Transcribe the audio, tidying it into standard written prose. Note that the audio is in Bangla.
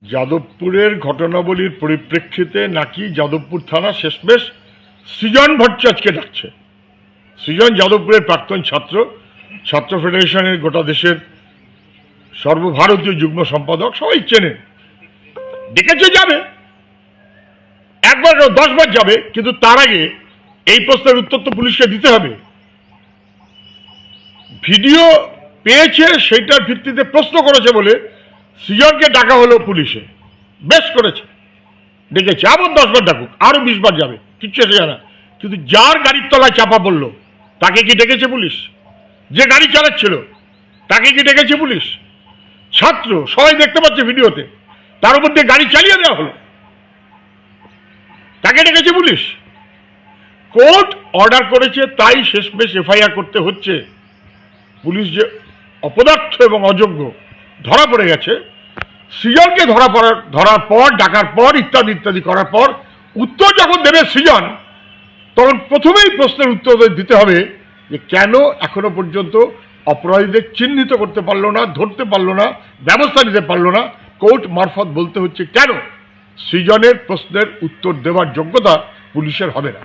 যাদবপুরের ঘটনাবলীর পরিপ্রেক্ষিতে নাকি যাদবপুর থানা শেষমেশ সৃজন ভট্টাচার্যকে ডাকছে। সৃজন যাদবপুরের প্রাক্তন ছাত্র ফেডারেশনের গোটা দেশের সর্বভারতীয় যুগ্ম সম্পাদক, সবাই চেনে। ডেকেছে, যাবে, একবার 10 বার যাবে, কিন্তু তার আগে এই প্রশ্নের উত্তর তো পুলিশকে দিতে হবে। ভিডিও পেয়েছে, সেটার ভিত্তিতে প্রশ্ন করেছে বলে সৃজনকে ডাকা হলো পুলিশে। বেশ করেছে, ডেকেছে, আবার 10 বার ডাকুক, আরো 20 বার যাবে, কিচ্ছু এসে জানা। কিন্তু যার গাড়ির তলায় চাপা পড়লো তাকে কি ডেকেছে পুলিশ? যে গাড়ি চালাচ্ছিল তাকে কি ডেকেছে পুলিশ? ছাত্র সবাই দেখতে পাচ্ছে ভিডিওতে, তার উপর দিয়ে গাড়ি চালিয়ে দেওয়া হলো, তাকে ডেকেছে পুলিশ? কোর্ট অর্ডার করেছে, তাই শেষমেশ এফআইআর করতে হচ্ছে। পুলিশ যে অপদার্থ এবং অযোগ্য ধরা পড়ে গেছে। সৃজনকে ধরার পর, ডাকার পর, ইত্যাদি ইত্যাদি করার পর উত্তর যখন দেবে সৃজন, তখন প্রথমেই প্রশ্নের উত্তর দিতে হবে যে কেন এখনো পর্যন্ত অপরাধীদের চিহ্নিত করতে পারলো না, ধরতে পারলো না, ব্যবস্থা নিতে পারলো না। কোর্ট মারফত বলতে হচ্ছে কেন সৃজনের প্রশ্নের উত্তর দেওয়ার যোগ্যতা পুলিশের হবে না।